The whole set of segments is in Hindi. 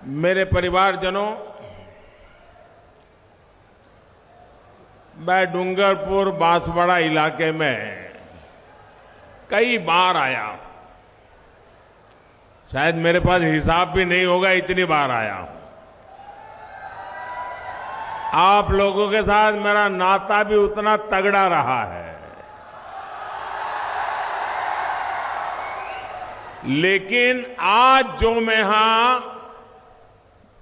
मेरे परिवारजनों, मैं डूंगरपुर बांसवाड़ा इलाके में कई बार आया। शायद मेरे पास हिसाब भी नहीं होगा, इतनी बार आया। आप लोगों के साथ मेरा नाता भी उतना तगड़ा रहा है। लेकिन आज जो मैं यहां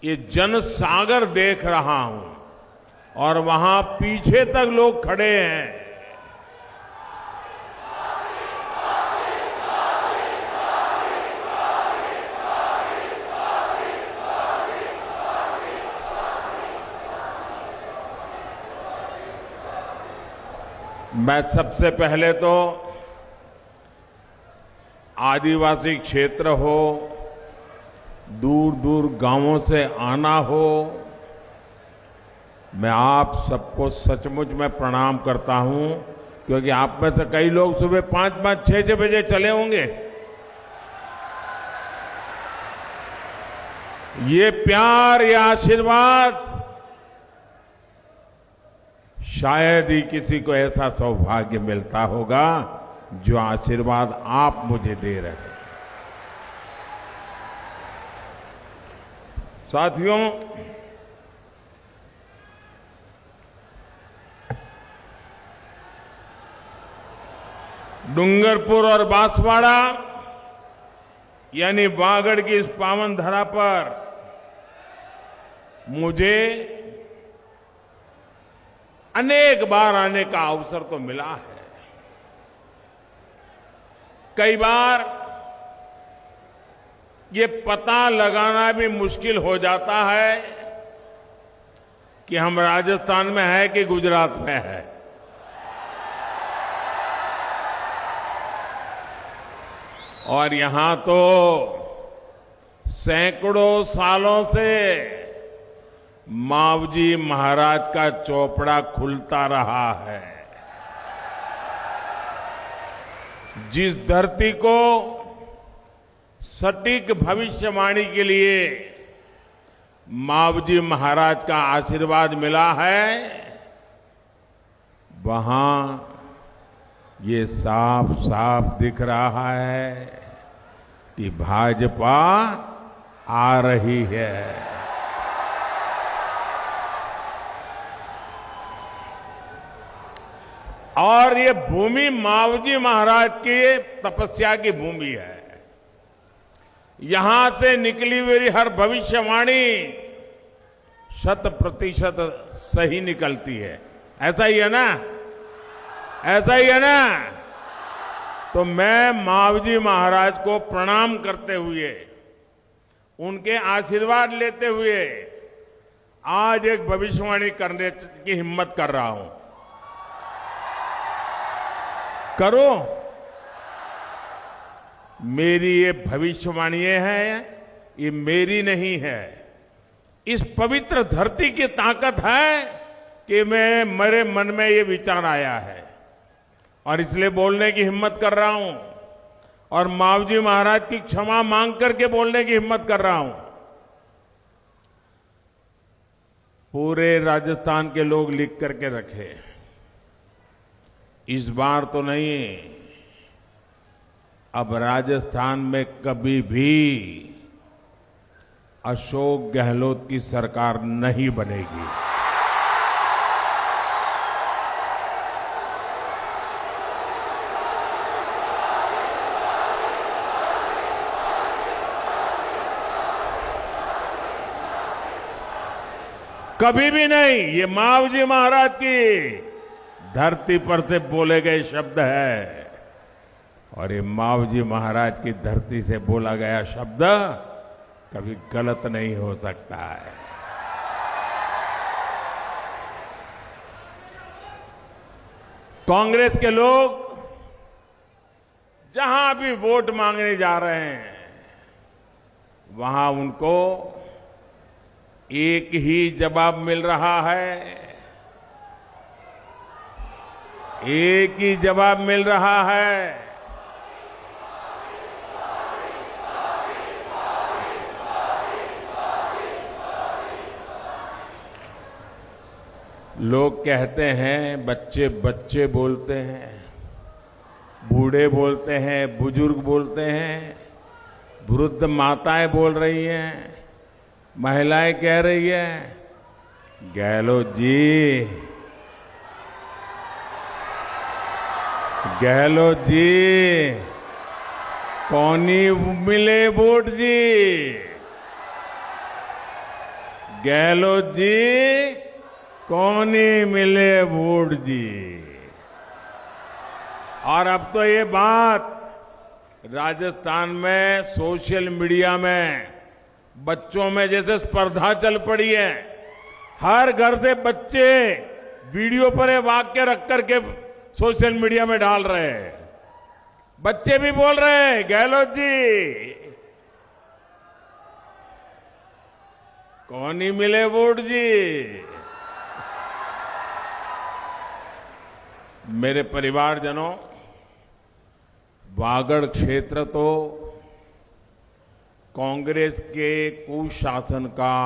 ये जनसागर देख रहा हूं और वहां पीछे तक लोग खड़े हैं, मैं सबसे पहले तो आदिवासी क्षेत्र हो, दूर दूर गांवों से आना हो, मैं आप सबको सचमुच में प्रणाम करता हूं, क्योंकि आप में से कई लोग सुबह 5-5, 6-6 बजे चले होंगे। ये प्यार, ये आशीर्वाद, शायद ही किसी को ऐसा सौभाग्य मिलता होगा जो आशीर्वाद आप मुझे दे रहे हैं। साथियों, डूंगरपुर और बांसवाड़ा यानी वागड़ की इस पावन धरा पर मुझे अनेक बार आने का अवसर तो मिला है। कई बार ये पता लगाना भी मुश्किल हो जाता है कि हम राजस्थान में हैं कि गुजरात में है। और यहां तो सैकड़ों सालों से मावजी महाराज का चौपड़ा खुलता रहा है। जिस धरती को सटीक भविष्यवाणी के लिए मावजी महाराज का आशीर्वाद मिला है, वहां ये साफ साफ दिख रहा है कि भाजपा आ रही है। और ये भूमि मावजी महाराज की तपस्या की भूमि है। यहां से निकली हुई हर भविष्यवाणी 100% सही निकलती है। ऐसा ही है ना? ऐसा ही है ना? तो मैं मावजी महाराज को प्रणाम करते हुए, उनके आशीर्वाद लेते हुए आज एक भविष्यवाणी करने की हिम्मत कर रहा हूं। करो। मेरी ये भविष्यवाणी है, ये मेरी नहीं है। इस पवित्र धरती की ताकत है कि मेरे मन में ये विचार आया है और इसलिए बोलने की हिम्मत कर रहा हूं और मावजी महाराज की क्षमा मांग करके बोलने की हिम्मत कर रहा हूं। पूरे राजस्थान के लोग लिख करके रखे, इस बार तो नहीं, अब राजस्थान में कभी भी अशोक गहलोत की सरकार नहीं बनेगी। कभी भी नहीं। ये मावजी महाराज की धरती पर से बोले गए शब्द है और ये मावजी महाराज की धरती से बोला गया शब्द कभी गलत नहीं हो सकता है। कांग्रेस के लोग जहां भी वोट मांगने जा रहे हैं, वहां उनको एक ही जवाब मिल रहा है, एक ही जवाब मिल रहा है, लोग कहते हैं, बच्चे बच्चे बोलते हैं, बूढ़े बोलते हैं, बुजुर्ग बोलते हैं, वृद्ध माताएं बोल रही हैं, महिलाएं कह रही हैं, गहलोत जी, गहलोत जी, कौनी मिले वोट जी, गहलोत जी, कौनी मिले वोट जी। और अब तो ये बात राजस्थान में सोशल मीडिया में बच्चों में जैसे स्पर्धा चल पड़ी है। हर घर से बच्चे वीडियो पर ये वाक्य रख करके सोशल मीडिया में डाल रहे हैं। बच्चे भी बोल रहे हैं, गहलोत जी, कौन ही मिले वोट जी। मेरे परिवारजनों, वागड़ क्षेत्र तो कांग्रेस के कुशासन का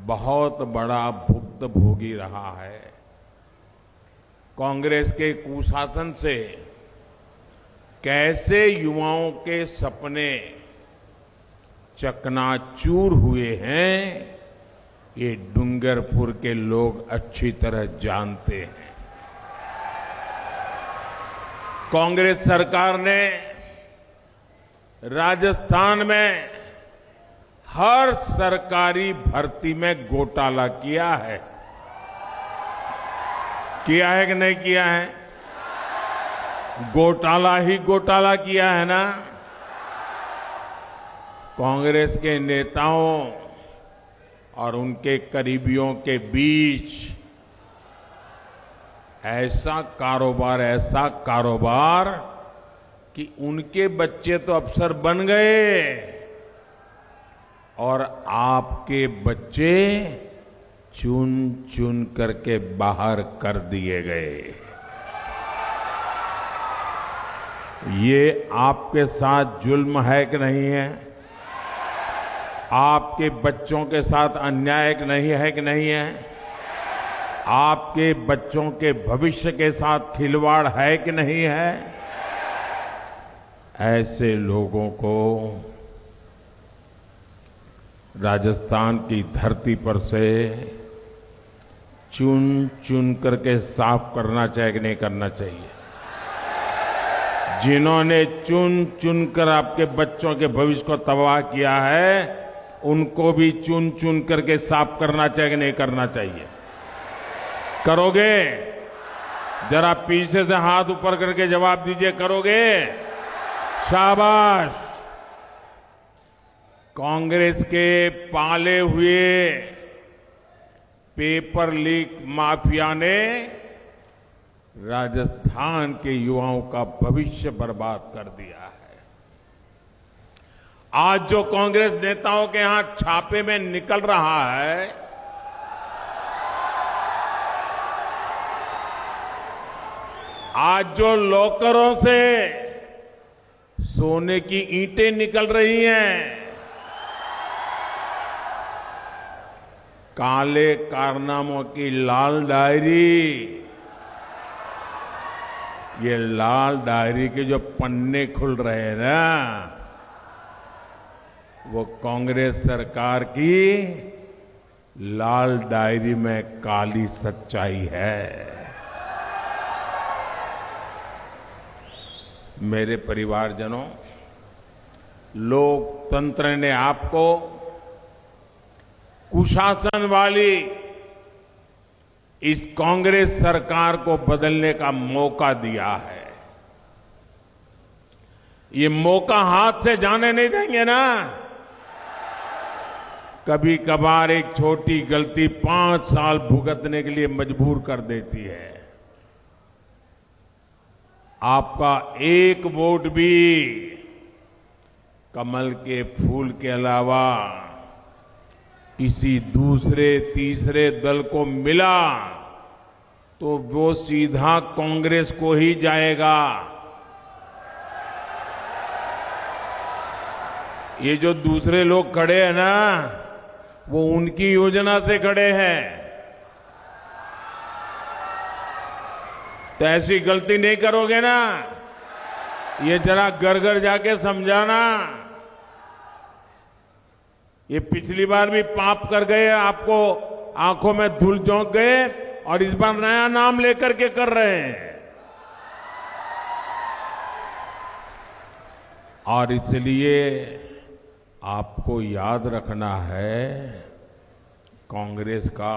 बहुत बड़ा भुक्तभोगी रहा है। कांग्रेस के कुशासन से कैसे युवाओं के सपने चकनाचूर हुए हैं, ये डूंगरपुर के लोग अच्छी तरह जानते हैं। कांग्रेस सरकार ने राजस्थान में हर सरकारी भर्ती में घोटाला किया है। किया है कि नहीं किया है? घोटाला ही घोटाला किया है ना। कांग्रेस के नेताओं और उनके करीबियों के बीच ऐसा कारोबार कि उनके बच्चे तो अफसर बन गए और आपके बच्चे चुन चुन करके बाहर कर दिए गए। ये आपके साथ जुल्म है कि नहीं है? आपके बच्चों के साथ अन्याय नहीं है कि नहीं है? आपके बच्चों के भविष्य के साथ खिलवाड़ है कि नहीं है? ऐसे लोगों को राजस्थान की धरती पर से चुन चुन करके साफ करना चाहिए कि नहीं करना चाहिए? जिन्होंने चुन चुन कर आपके बच्चों के भविष्य को तबाह किया है, उनको भी चुन चुन करके साफ करना चाहिए कि नहीं करना चाहिए? करोगे? जरा पीछे से हाथ ऊपर करके जवाब दीजिए, करोगे? शाबाश। कांग्रेस के पाले हुए पेपर लीक माफिया ने राजस्थान के युवाओं का भविष्य बर्बाद कर दिया है। आज जो कांग्रेस नेताओं के यहां छापे में निकल रहा है, आज जो लॉकरों से सोने की ईंटें निकल रही हैं, काले कारनामों की लाल डायरी, ये लाल डायरी के जो पन्ने खुल रहे हैं ना, वो कांग्रेस सरकार की लाल डायरी में काली सच्चाई है। मेरे परिवारजनों, लोकतंत्र ने आपको कुशासन वाली इस कांग्रेस सरकार को बदलने का मौका दिया है। ये मौका हाथ से जाने नहीं देंगे ना। कभी कभार एक छोटी गलती 5 साल भुगतने के लिए मजबूर कर देती है। आपका एक वोट भी कमल के फूल के अलावा किसी दूसरे तीसरे दल को मिला तो वो सीधा कांग्रेस को ही जाएगा। ये जो दूसरे लोग खड़े हैं ना, वो उनकी योजना से खड़े हैं। तो ऐसी गलती नहीं करोगे ना, ये जरा घर घर जाके समझाना। ये पिछली बार भी पाप कर गए, आपको आंखों में धूल झोंक गए, और इस बार नया नाम लेकर के कर रहे हैं। और इसलिए आपको याद रखना है, कांग्रेस का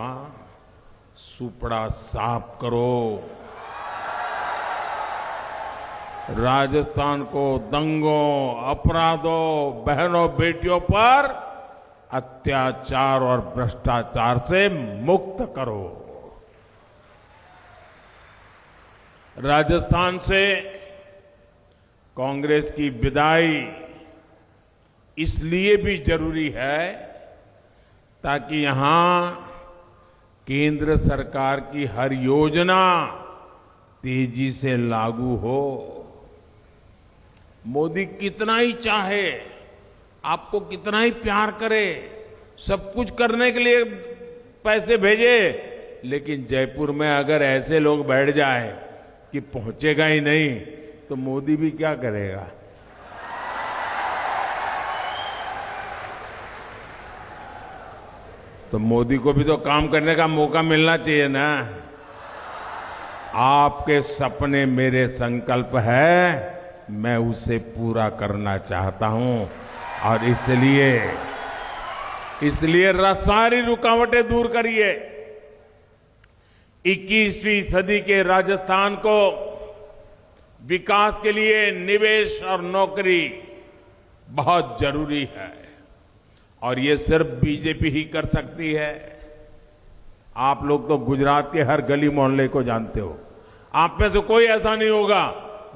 सुपड़ा साफ करो। राजस्थान को दंगों, अपराधों, बहनों बेटियों पर अत्याचार और भ्रष्टाचार से मुक्त करो। राजस्थान से कांग्रेस की विदाई इसलिए भी जरूरी है ताकि यहां केंद्र सरकार की हर योजना तेजी से लागू हो। मोदी कितना ही चाहे, आपको कितना ही प्यार करे, सब कुछ करने के लिए पैसे भेजे, लेकिन जयपुर में अगर ऐसे लोग बैठ जाए कि पहुंचेगा ही नहीं, तो मोदी भी क्या करेगा। तो मोदी को भी तो काम करने का मौका मिलना चाहिए ना। आपके सपने मेरे संकल्प है, मैं उसे पूरा करना चाहता हूं, और इसलिए सारी रुकावटें दूर करिए। 21वीं सदी के राजस्थान को विकास के लिए निवेश और नौकरी बहुत जरूरी है, और ये सिर्फ बीजेपी ही कर सकती है। आप लोग तो गुजरात के हर गली मोहल्ले को जानते हो। आप में से कोई ऐसा नहीं होगा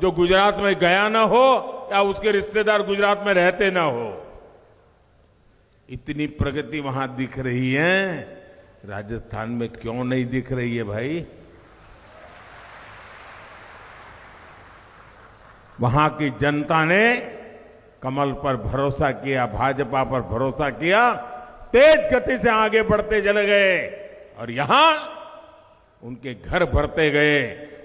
जो गुजरात में गया ना हो या उसके रिश्तेदार गुजरात में रहते ना हो। इतनी प्रगति वहां दिख रही है, राजस्थान में क्यों नहीं दिख रही है भाई। वहां की जनता ने कमल पर भरोसा किया, भाजपा पर भरोसा किया, तेज गति से आगे बढ़ते चले गए, और यहां उनके घर भरते गए,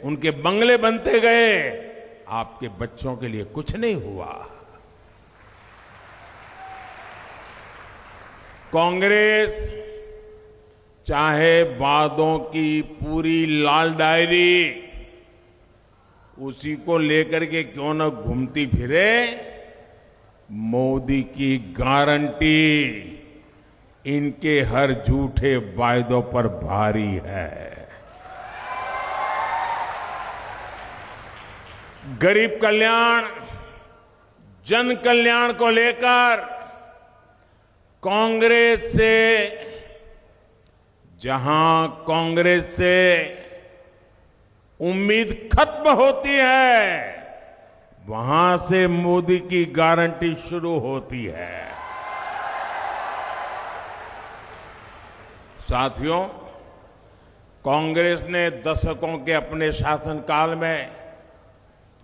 उनके बंगले बनते गए। आपके बच्चों के लिए कुछ नहीं हुआ। कांग्रेस चाहे वादों की पूरी लाल डायरी उसी को लेकर के क्यों न घूमती फिरे, मोदी की गारंटी इनके हर झूठे वायदों पर भारी है। गरीब कल्याण, जन कल्याण को लेकर कांग्रेस से उम्मीद खत्म होती है, वहां से मोदी की गारंटी शुरू होती है। साथियों, कांग्रेस ने दशकों के अपने शासनकाल में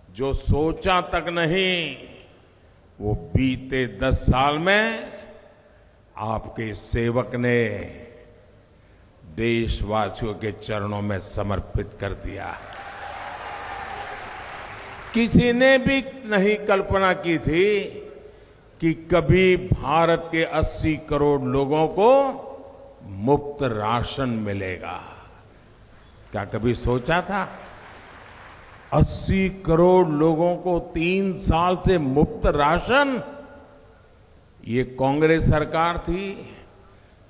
जो सोचा तक नहीं, वो बीते 10 साल में आपके सेवक ने देशवासियों के चरणों में समर्पित कर दिया है। किसी ने भी नहीं कल्पना की थी कि कभी भारत के 80 करोड़ लोगों को मुफ्त राशन मिलेगा। क्या कभी सोचा था? 80 करोड़ लोगों को 3 साल से मुफ्त राशन। ये कांग्रेस सरकार थी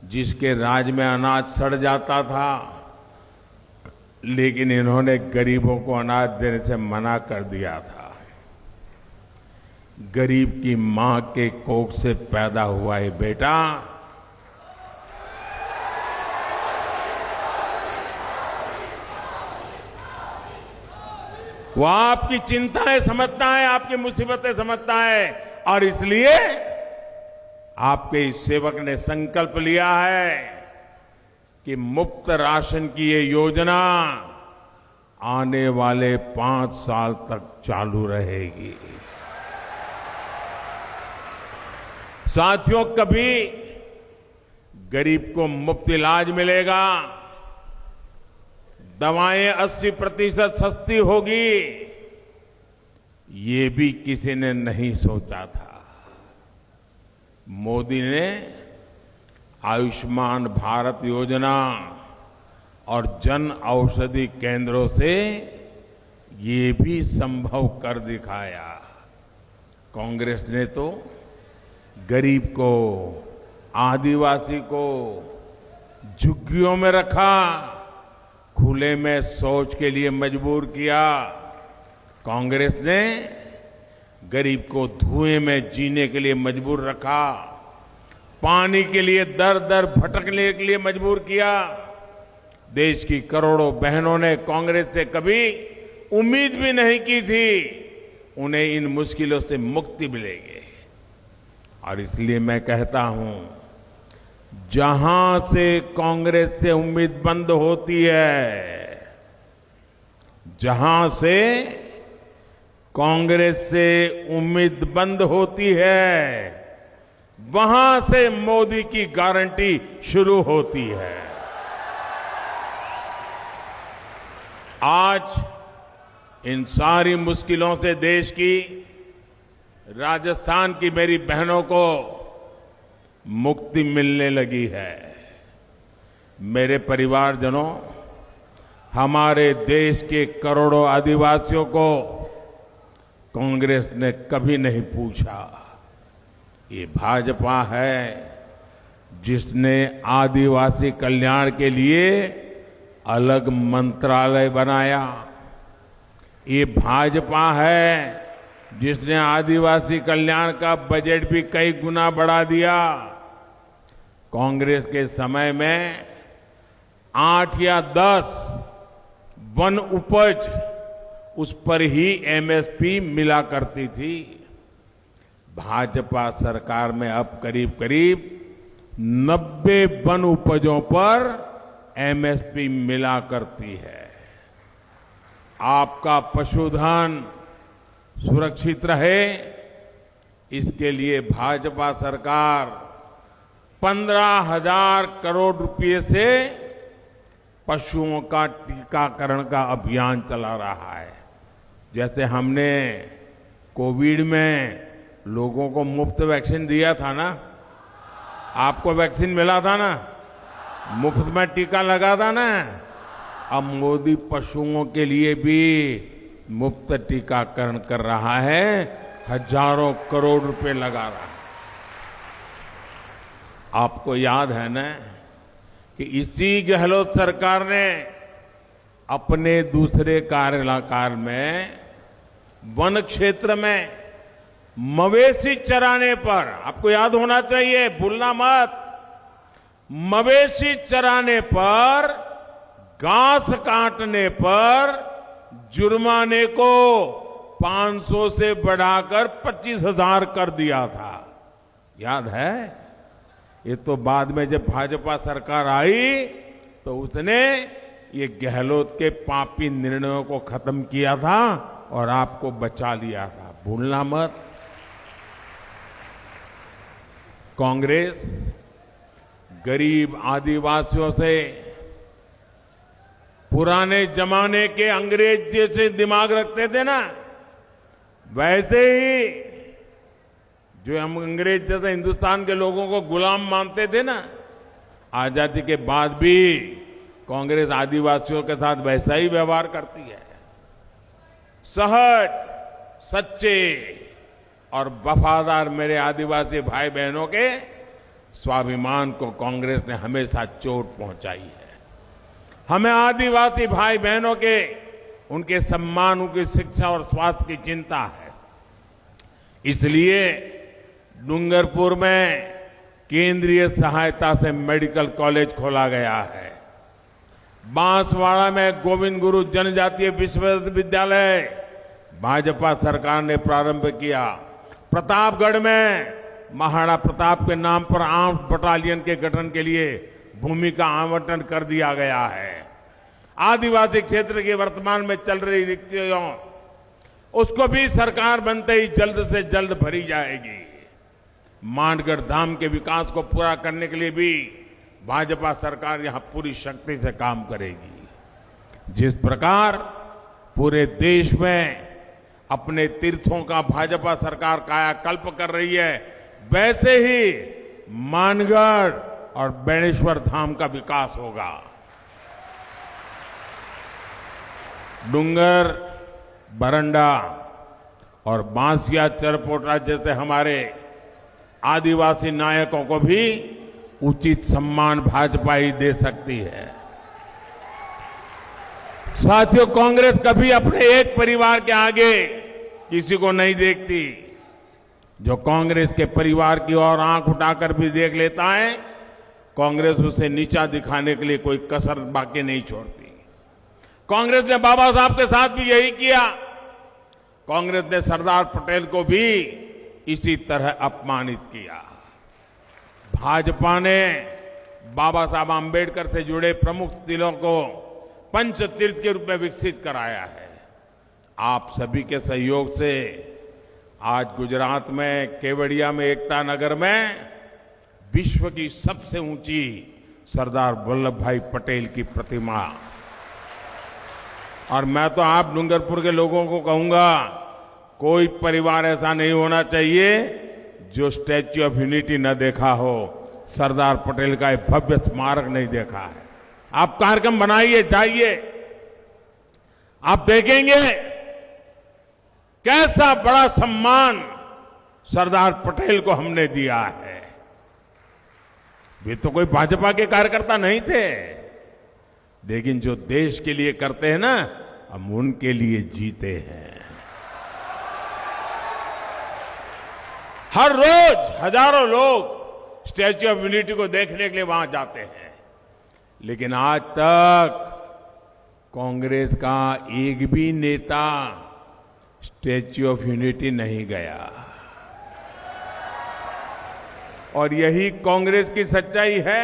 जिसके राज में अनाज सड़ जाता था, लेकिन इन्होंने गरीबों को अनाज देने से मना कर दिया था। गरीब की मां के कोख से पैदा हुआ ये बेटा वो आपकी चिंताएं समझता है, आपकी मुसीबतें समझता है, और इसलिए आपके इस सेवक ने संकल्प लिया है कि मुफ्त राशन की ये योजना आने वाले 5 साल तक चालू रहेगी। साथियों, कभी गरीब को मुफ्त इलाज मिलेगा, दवाएं 80% सस्ती होगी, ये भी किसी ने नहीं सोचा था। मोदी ने आयुष्मान भारत योजना और जन औषधि केंद्रों से ये भी संभव कर दिखाया। कांग्रेस ने तो गरीब को, आदिवासी को झुग्गियों में रखा, खुले में शौच के लिए मजबूर किया। कांग्रेस ने गरीब को धुएं में जीने के लिए मजबूर रखा, पानी के लिए दर दर भटकने के लिए मजबूर किया। देश की करोड़ों बहनों ने कांग्रेस से कभी उम्मीद भी नहीं की थी उन्हें इन मुश्किलों से मुक्ति मिलेगी। और इसलिए मैं कहता हूं, जहां से कांग्रेस से उम्मीद बंद होती है, जहां से कांग्रेस से उम्मीद बंद होती है, वहां से मोदी की गारंटी शुरू होती है। आज इन सारी मुश्किलों से देश की, राजस्थान की मेरी बहनों को मुक्ति मिलने लगी है। मेरे परिवारजनों, हमारे देश के करोड़ों आदिवासियों को कांग्रेस ने कभी नहीं पूछा। ये भाजपा है जिसने आदिवासी कल्याण के लिए अलग मंत्रालय बनाया। ये भाजपा है जिसने आदिवासी कल्याण का बजट भी कई गुना बढ़ा दिया। कांग्रेस के समय में 8 या 10 वन उपज, उस पर ही एमएसपी मिला करती थी। भाजपा सरकार में अब करीब करीब 90 वन उपजों पर एमएसपी मिला करती है। आपका पशुधन सुरक्षित रहे, इसके लिए भाजपा सरकार 15,000 करोड़ रुपए से पशुओं का टीकाकरण का अभियान चला रहा है। जैसे हमने कोविड में लोगों को मुफ्त वैक्सीन दिया था ना, आपको वैक्सीन मिला था ना, मुफ्त में टीका लगा था ना, अब मोदी पशुओं के लिए भी मुफ्त टीकाकरण कर रहा है, हजारों करोड़ रुपए लगा रहा है। आपको याद है ना कि इसी गहलोत सरकार ने अपने दूसरे कार्यकाल में वन क्षेत्र में मवेशी चराने पर, आपको याद होना चाहिए, भूलना मत, मवेशी चराने पर, घास काटने पर जुर्माने को 500 से बढ़ाकर 25,000 कर दिया था। याद है? ये तो बाद में जब भाजपा सरकार आई तो उसने ये गहलोत के पापी निर्णयों को खत्म किया था और आपको बचा लिया था, भूलना मत। कांग्रेस गरीब आदिवासियों से पुराने जमाने के अंग्रेज जैसे दिमाग रखते थे ना, वैसे ही जो हम अंग्रेज जैसे हिंदुस्तान के लोगों को गुलाम मानते थे ना, आजादी के बाद भी कांग्रेस आदिवासियों के साथ वैसा ही व्यवहार करती है। सहज, सच्चे और वफादार मेरे आदिवासी भाई बहनों के स्वाभिमान को कांग्रेस ने हमेशा चोट पहुंचाई है। हमें आदिवासी भाई बहनों के, उनके सम्मान, उनकी शिक्षा और स्वास्थ्य की चिंता है। इसलिए डूंगरपुर में केंद्रीय सहायता से मेडिकल कॉलेज खोला गया है। बांसवाड़ा में गोविंद गुरु जनजातीय विश्वविद्यालय भाजपा सरकार ने प्रारंभ किया। प्रतापगढ़ में महाराणा प्रताप के नाम पर आर्म्स बटालियन के गठन के लिए भूमि का आवंटन कर दिया गया है। आदिवासी क्षेत्र की वर्तमान में चल रही रिक्तियों, उसको भी सरकार बनते ही जल्द से जल्द भरी जाएगी। मानगढ़ धाम के विकास को पूरा करने के लिए भी भाजपा सरकार यहां पूरी शक्ति से काम करेगी। जिस प्रकार पूरे देश में अपने तीर्थों का भाजपा सरकार कायाकल्प कर रही है, वैसे ही मानगढ़ और बेणेश्वर धाम का विकास होगा। डूंगर, बरंडा और बांसिया चरपोटा जैसे हमारे आदिवासी नायकों को भी उचित सम्मान भाजपा ही दे सकती है। साथियों, कांग्रेस कभी अपने एक परिवार के आगे किसी को नहीं देखती। जो कांग्रेस के परिवार की ओर आंख उठाकर भी देख लेता है, कांग्रेस उसे नीचा दिखाने के लिए कोई कसर बाकी नहीं छोड़ती। कांग्रेस ने बाबा साहब के साथ भी यही किया। कांग्रेस ने सरदार पटेल को भी इसी तरह अपमानित किया। भाजपा ने बाबा साहब आंबेडकर से जुड़े प्रमुख तीर्थों को पंच तीर्थ के रूप में विकसित कराया है। आप सभी के सहयोग से आज गुजरात में केवड़िया में एकता नगर में विश्व की सबसे ऊंची सरदार वल्लभ भाई पटेल की प्रतिमा, और मैं तो आप डूंगरपुर के लोगों को कहूंगा, कोई परिवार ऐसा नहीं होना चाहिए जो स्टैच्यू ऑफ यूनिटी न देखा हो, सरदार पटेल का एक भव्य स्मारक नहीं देखा है। आप कार्यक्रम बनाइए, जाइए, आप देखेंगे कैसा बड़ा सम्मान सरदार पटेल को हमने दिया है। वे तो कोई भाजपा के कार्यकर्ता नहीं थे, लेकिन जो देश के लिए करते हैं ना, हम उनके लिए जीते हैं। हर रोज हजारों लोग स्टैच्यू ऑफ यूनिटी को देखने के लिए वहां जाते हैं, लेकिन आज तक कांग्रेस का एक भी नेता स्टैच्यू ऑफ यूनिटी नहीं गया। और यही कांग्रेस की सच्चाई है,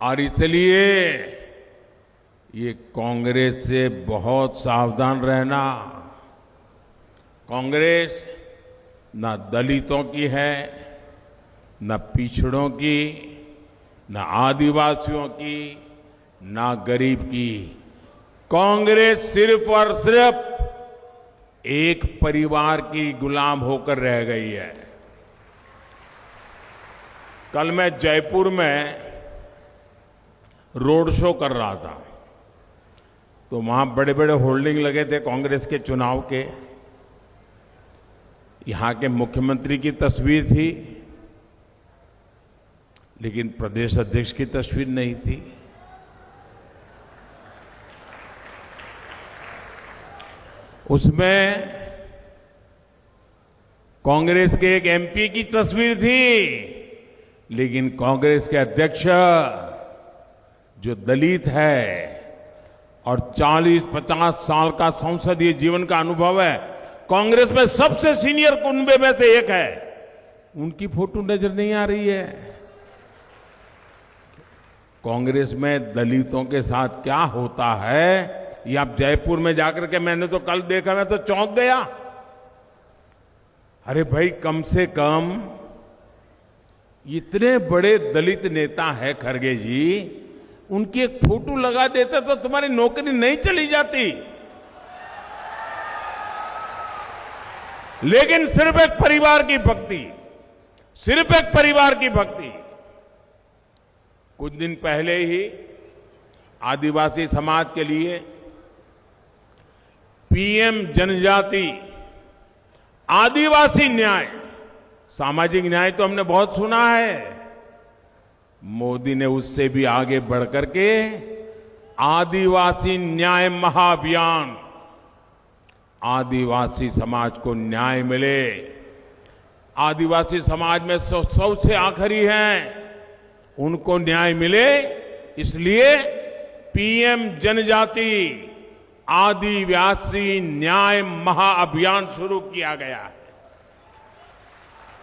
और इसलिए ये कांग्रेस से बहुत सावधान रहना। कांग्रेस न दलितों की है, न पिछड़ों की, न आदिवासियों की, न गरीब की। कांग्रेस सिर्फ और सिर्फ एक परिवार की गुलाम होकर रह गई है। कल मैं जयपुर में रोड शो कर रहा था, तो वहां बड़े बड़े होर्डिंग लगे थे कांग्रेस के चुनाव के। यहां के मुख्यमंत्री की तस्वीर थी, लेकिन प्रदेश अध्यक्ष की तस्वीर नहीं थी। उसमें कांग्रेस के एक एमपी की तस्वीर थी, लेकिन कांग्रेस के अध्यक्ष जो दलित है और 40-50 साल का संसदीय जीवन का अनुभव है, कांग्रेस में सबसे सीनियर कुनबे में से एक है, उनकी फोटो नजर नहीं आ रही है। कांग्रेस में दलितों के साथ क्या होता है, ये आप जयपुर में जाकर के, मैंने तो कल देखा, मैं तो चौंक गया। अरे भाई, कम से कम इतने बड़े दलित नेता है खड़गे जी, उनकी एक फोटो लगा देते तो तुम्हारी नौकरी नहीं चली जाती। लेकिन सिर्फ एक परिवार की भक्ति, सिर्फ एक परिवार की भक्ति। कुछ दिन पहले ही आदिवासी समाज के लिए पीएम जनजाति आदिवासी न्याय, सामाजिक न्याय तो हमने बहुत सुना है, मोदी ने उससे भी आगे बढ़कर के आदिवासी न्याय महाअभियान, आदिवासी समाज को न्याय मिले, आदिवासी समाज में सबसे आखिरी हैं, उनको न्याय मिले, इसलिए पीएम जनजाति आदिवासी न्याय महाअभियान शुरू किया गया है।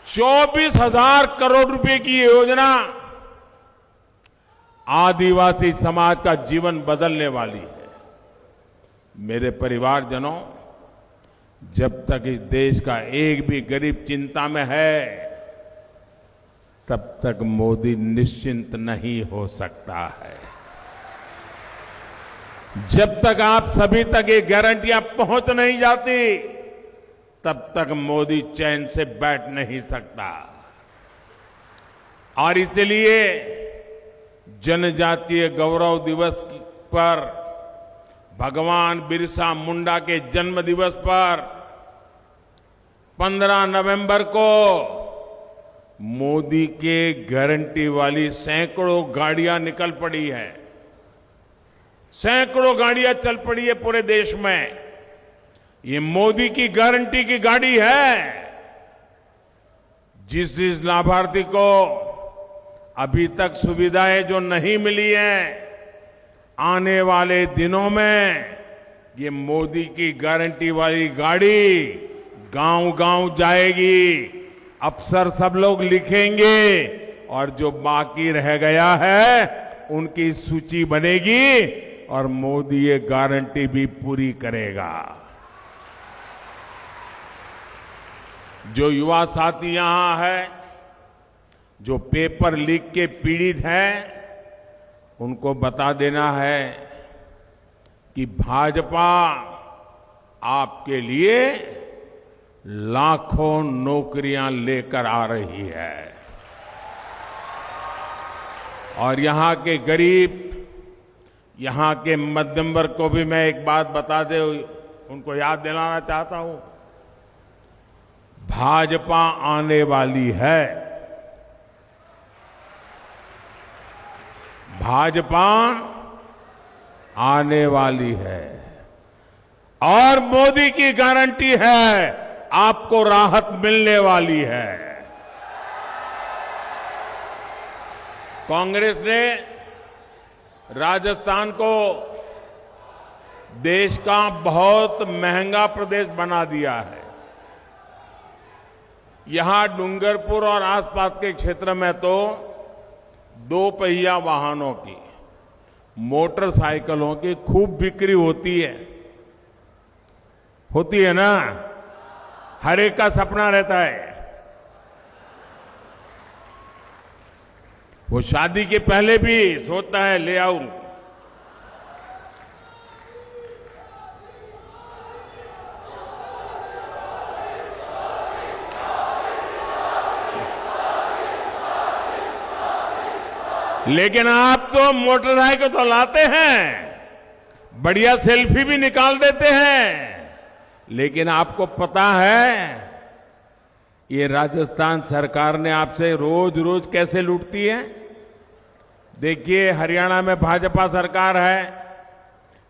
24,000 करोड़ रुपए की ये योजना आदिवासी समाज का जीवन बदलने वाली है। मेरे परिवारजनों, जब तक इस देश का एक भी गरीब चिंता में है, तब तक मोदी निश्चिंत नहीं हो सकता है। जब तक आप सभी तक ये गारंटियां पहुंच नहीं जाती, तब तक मोदी चैन से बैठ नहीं सकता। और इसलिए जनजातीय गौरव दिवस पर, भगवान बिरसा मुंडा के जन्म दिवस पर 15 नवंबर को मोदी के गारंटी वाली सैकड़ों गाड़ियां निकल पड़ी हैं। सैकड़ों गाड़ियां चल पड़ी है पूरे देश में। ये मोदी की गारंटी की गाड़ी है। जिस लाभार्थी को अभी तक सुविधाएं जो नहीं मिली हैं, आने वाले दिनों में ये मोदी की गारंटी वाली गाड़ी गांव-गांव जाएगी। अफसर सब लोग लिखेंगे और जो बाकी रह गया है उनकी सूची बनेगी और मोदी ये गारंटी भी पूरी करेगा। जो युवा साथी यहां है, जो पेपर लीक के पीड़ित हैं, उनको बता देना है कि भाजपा आपके लिए लाखों नौकरियां लेकर आ रही है। और यहां के गरीब, यहां के मध्यम वर्ग को भी मैं एक बात बता दे, उनको याद दिलाना चाहता हूं। भाजपा आने वाली है। भाजपा आने वाली है और मोदी की गारंटी है, आपको राहत मिलने वाली है। कांग्रेस ने राजस्थान को देश का बहुत महंगा प्रदेश बना दिया है। यहां डूंगरपुर और आसपास के क्षेत्र में तो 2 पहिया वाहनों की, मोटरसाइकिलों की खूब बिक्री होती है ना। हर एक का सपना रहता है। वो शादी के पहले भी सोचता है ले आऊं। लेकिन आप तो मोटरसाइकिल तो लाते हैं, बढ़िया सेल्फी भी निकाल देते हैं, लेकिन आपको पता है ये राजस्थान सरकार ने आपसे रोज रोज कैसे लूटती है। देखिए, हरियाणा में भाजपा सरकार है,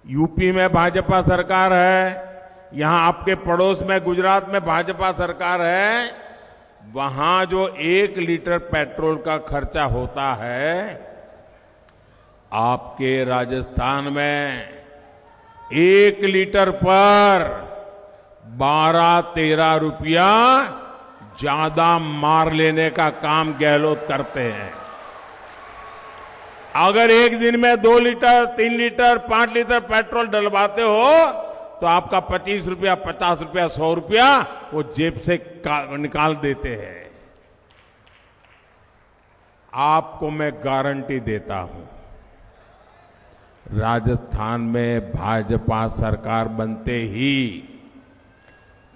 यूपी में भाजपा सरकार है, यहां आपके पड़ोस में गुजरात में भाजपा सरकार है। वहां जो 1 लीटर पेट्रोल का खर्चा होता है, आपके राजस्थान में 1 लीटर पर 12-13 रुपया ज्यादा मार लेने का काम गहलोत करते हैं। अगर एक दिन में 2 लीटर, 3 लीटर, 5 लीटर पेट्रोल डलवाते हो तो आपका 25 रुपया, 50 रुपया, 100 रुपया वो जेब से निकाल देते हैं। आपको मैं गारंटी देता हूं, राजस्थान में भाजपा सरकार बनते ही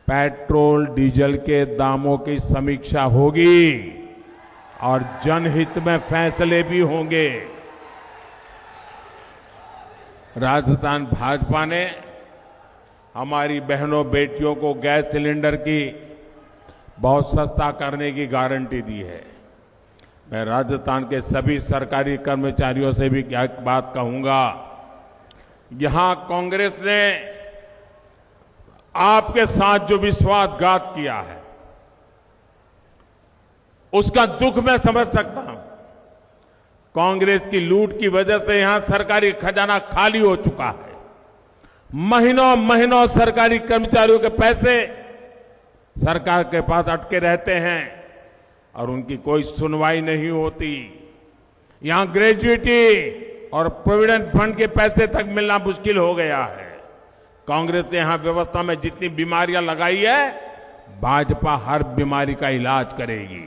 पेट्रोल डीजल के दामों की समीक्षा होगी और जनहित में फैसले भी होंगे। राजस्थान भाजपा ने हमारी बहनों बेटियों को गैस सिलेंडर की बहुत सस्ता करने की गारंटी दी है। मैं राजस्थान के सभी सरकारी कर्मचारियों से भी एक बात कहूंगा, यहां कांग्रेस ने आपके साथ जो विश्वासघात किया है, उसका दुख मैं समझ सकता हूं। कांग्रेस की लूट की वजह से यहां सरकारी खजाना खाली हो चुका है। महीनों महीनों सरकारी कर्मचारियों के पैसे सरकार के पास अटके रहते हैं और उनकी कोई सुनवाई नहीं होती। यहां ग्रेजुएटी और प्रोविडेंट फंड के पैसे तक मिलना मुश्किल हो गया है। कांग्रेस ने यहां व्यवस्था में जितनी बीमारियां लगाई है, भाजपा हर बीमारी का इलाज करेगी।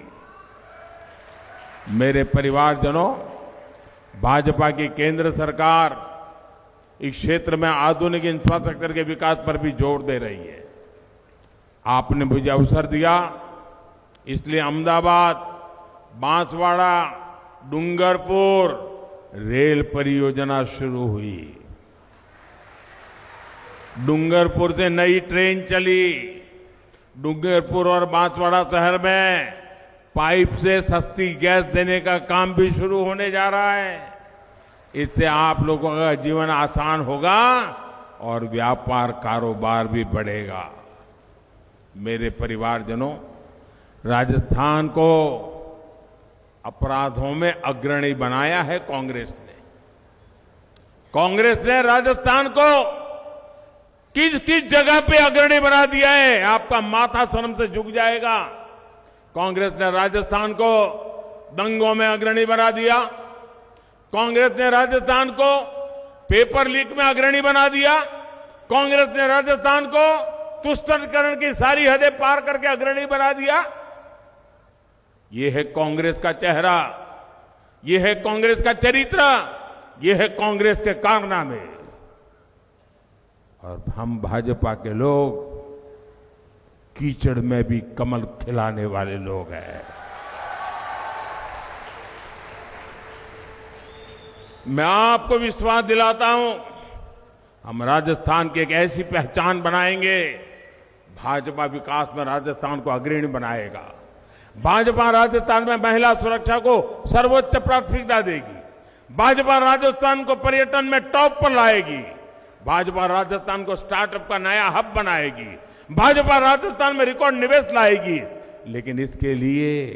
मेरे परिवारजनों, भाजपा की केंद्र सरकार इस क्षेत्र में आधुनिक इंफ्रास्ट्रक्चर के विकास पर भी जोर दे रही है। आपने मुझे अवसर दिया, इसलिए अहमदाबाद, बांसवाड़ा, डूंगरपुर रेल परियोजना शुरू हुई। डूंगरपुर से नई ट्रेन चली। डूंगरपुर और बांसवाड़ा शहर में पाइप से सस्ती गैस देने का काम भी शुरू होने जा रहा है। इससे आप लोगों का जीवन आसान होगा और व्यापार कारोबार भी बढ़ेगा। मेरे परिवारजनों, राजस्थान को अपराधों में अग्रणी बनाया है कांग्रेस ने। कांग्रेस ने राजस्थान को किस किस जगह पे अग्रणी बना दिया है, आपका माथा शर्म से झुक जाएगा। कांग्रेस ने राजस्थान को दंगों में अग्रणी बना दिया। कांग्रेस ने राजस्थान को पेपर लीक में अग्रणी बना दिया। कांग्रेस ने राजस्थान को तुष्टिकरण की सारी हदें पार करके अग्रणी बना दिया। ये है कांग्रेस का चेहरा, ये है कांग्रेस का चरित्र, ये है कांग्रेस के कारनामे। और हम भाजपा के लोग कीचड़ में भी कमल खिलाने वाले लोग हैं। मैं आपको विश्वास दिलाता हूं, हम राजस्थान की एक ऐसी पहचान बनाएंगे। भाजपा विकास में राजस्थान को अग्रणी बनाएगा। भाजपा राजस्थान में महिला सुरक्षा को सर्वोच्च प्राथमिकता देगी। भाजपा राजस्थान को पर्यटन में टॉप पर लाएगी। भाजपा राजस्थान को स्टार्टअप का नया हब बनाएगी। भाजपा राजस्थान में रिकॉर्ड निवेश लाएगी। लेकिन इसके लिए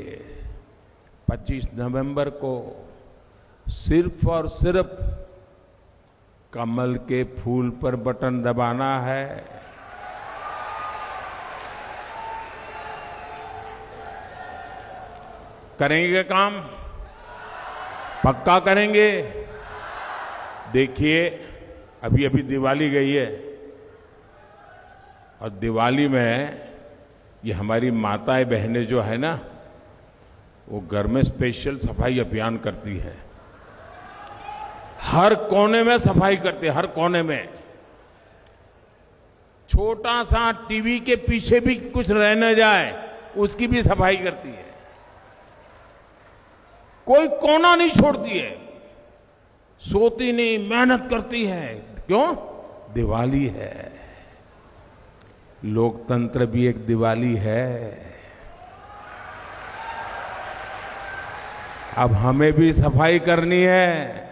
25 नवंबर को सिर्फ और सिर्फ कमल के फूल पर बटन दबाना है। करेंगे काम, पक्का करेंगे। देखिए, अभी अभी दिवाली गई है और दिवाली में ये हमारी माताएं बहनें जो है ना, वो घर में स्पेशल सफाई अभियान करती है। हर कोने में सफाई करती है, हर कोने में। छोटा सा टीवी के पीछे भी कुछ रह न जाए, उसकी भी सफाई करती है। कोई कोना नहीं छोड़ती है, सोती नहीं, मेहनत करती है। क्यों? दिवाली है। लोकतंत्र भी एक दिवाली है। अब हमें भी सफाई करनी है।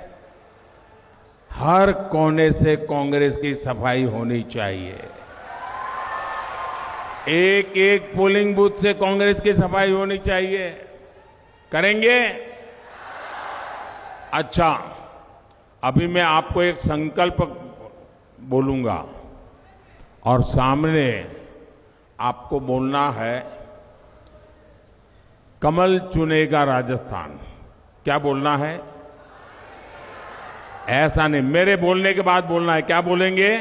हर कोने से कांग्रेस की सफाई होनी चाहिए। एक एक पोलिंग बूथ से कांग्रेस की सफाई होनी चाहिए। करेंगे? अच्छा, अभी मैं आपको एक संकल्प बोलूंगा और सामने आपको बोलना है, कमल चुनेगा राजस्थान। क्या बोलना है? ऐसा नहीं, मेरे बोलने के बाद बोलना है। क्या बोलेंगे?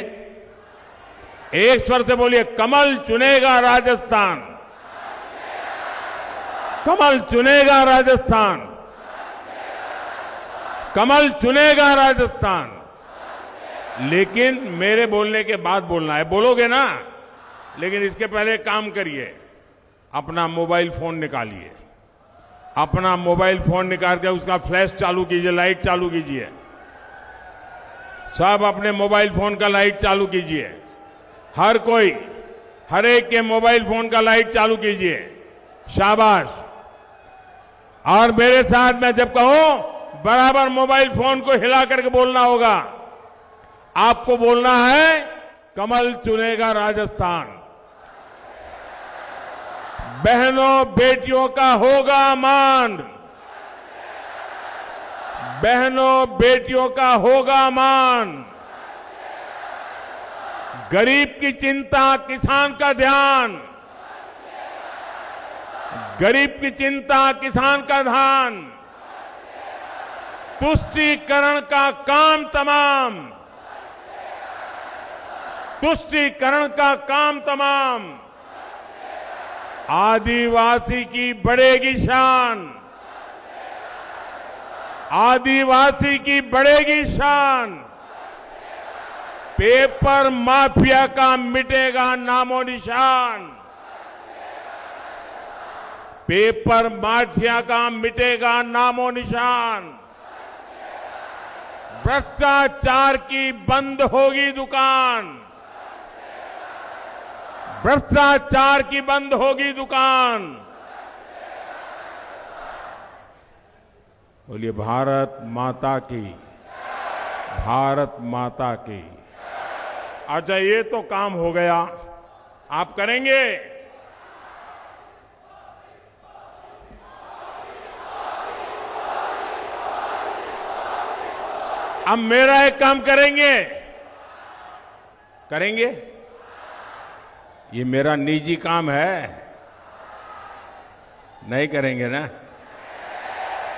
एक स्वर से बोलिए, कमल चुनेगा राजस्थान। कमल चुनेगा राजस्थान। कमल चुनेगा राजस्थान। लेकिन मेरे बोलने के बाद बोलना है। बोलोगे ना? लेकिन इसके पहले काम करिए, अपना मोबाइल फोन निकालिए। अपना मोबाइल फोन निकाल के उसका फ्लैश चालू कीजिए, लाइट चालू कीजिए। सब अपने मोबाइल फोन का लाइट चालू कीजिए। हर कोई, हर एक के मोबाइल फोन का लाइट चालू कीजिए। शाबाश। और मेरे साथ मैं जब कहूं, बराबर मोबाइल फोन को हिला करके बोलना होगा। आपको बोलना है, कमल चुनेगा राजस्थान। बहनों बेटियों का होगा मान। बहनों बेटियों का होगा मान। गरीब की चिंता, किसान का ध्यान। गरीब की चिंता, किसान का ध्यान। तुष्टीकरण का काम तमाम। तुष्टीकरण का काम तमाम। आदिवासी की बढ़ेगी शान। आदिवासी की बढ़ेगी शान। पेपर माफिया का मिटेगा नामो निशान। पेपर माफिया का मिटेगा नामो निशान। भ्रष्टाचार की बंद होगी दुकान। भ्रष्टाचार की बंद होगी दुकान। बोलिए भारत माता की, भारत माता की। अच्छा, ये तो काम हो गया, आप करेंगे? अब मेरा एक काम करेंगे? करेंगे? ये मेरा निजी काम है, नहीं करेंगे ना?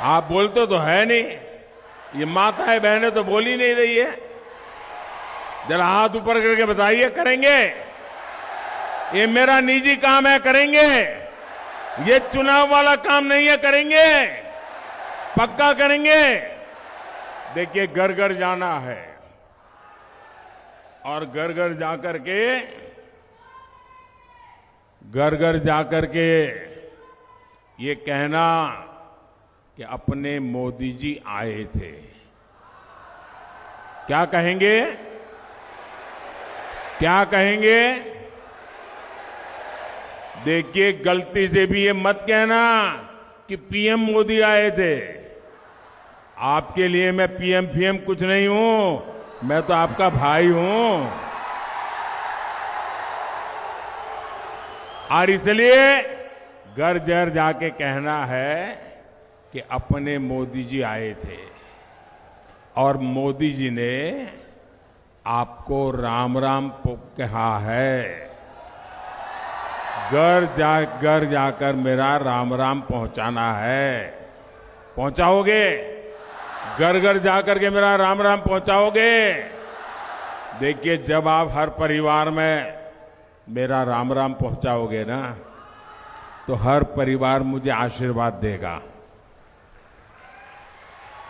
आप बोलते तो है नहीं, ये माताएं बहनें तो बोल ही नहीं रही है। जरा हाथ ऊपर करके बताइए, करेंगे? ये मेरा निजी काम है, करेंगे? ये चुनाव वाला काम नहीं है, करेंगे? पक्का करेंगे? देखिए, घर घर जाना है और घर घर जाकर के ये कहना कि अपने मोदी जी आए थे। क्या कहेंगे? क्या कहेंगे? देखिए, गलती से भी ये मत कहना कि पीएम मोदी आए थे। आपके लिए मैं पीएम फीएम कुछ नहीं हूं, मैं तो आपका भाई हूं। और इसलिए घर घर जाके कहना है कि अपने मोदी जी आए थे और मोदी जी ने आपको राम राम कहा है। घर जाकर मेरा राम राम पहुंचाना है। पहुंचाओगे? घर घर जाकर के मेरा राम राम पहुंचाओगे? देखिए, जब आप हर परिवार में मेरा राम राम पहुंचाओगे ना, तो हर परिवार मुझे आशीर्वाद देगा।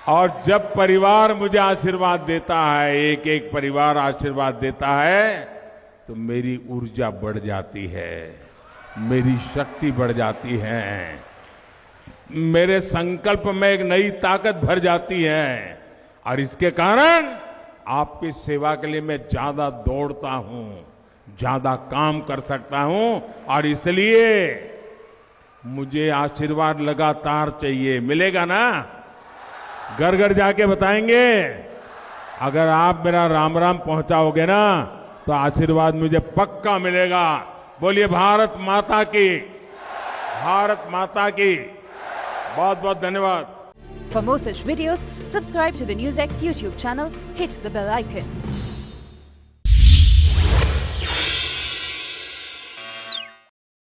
और जब परिवार मुझे आशीर्वाद देता है, एक एक परिवार आशीर्वाद देता है, तो मेरी ऊर्जा बढ़ जाती है, मेरी शक्ति बढ़ जाती है, मेरे संकल्प में एक नई ताकत भर जाती है। और इसके कारण आपकी सेवा के लिए मैं ज्यादा दौड़ता हूं, ज्यादा काम कर सकता हूं। और इसलिए मुझे आशीर्वाद लगातार चाहिए। मिलेगा ना? घर घर जाके बताएंगे? अगर आप मेरा राम राम पहुंचाओगे ना, तो आशीर्वाद मुझे पक्का मिलेगा। बोलिए भारत माता की, भारत माता की। बहुत बहुत धन्यवाद। For more such videos, subscribe to the NewsX YouTube channel, hit the bell icon.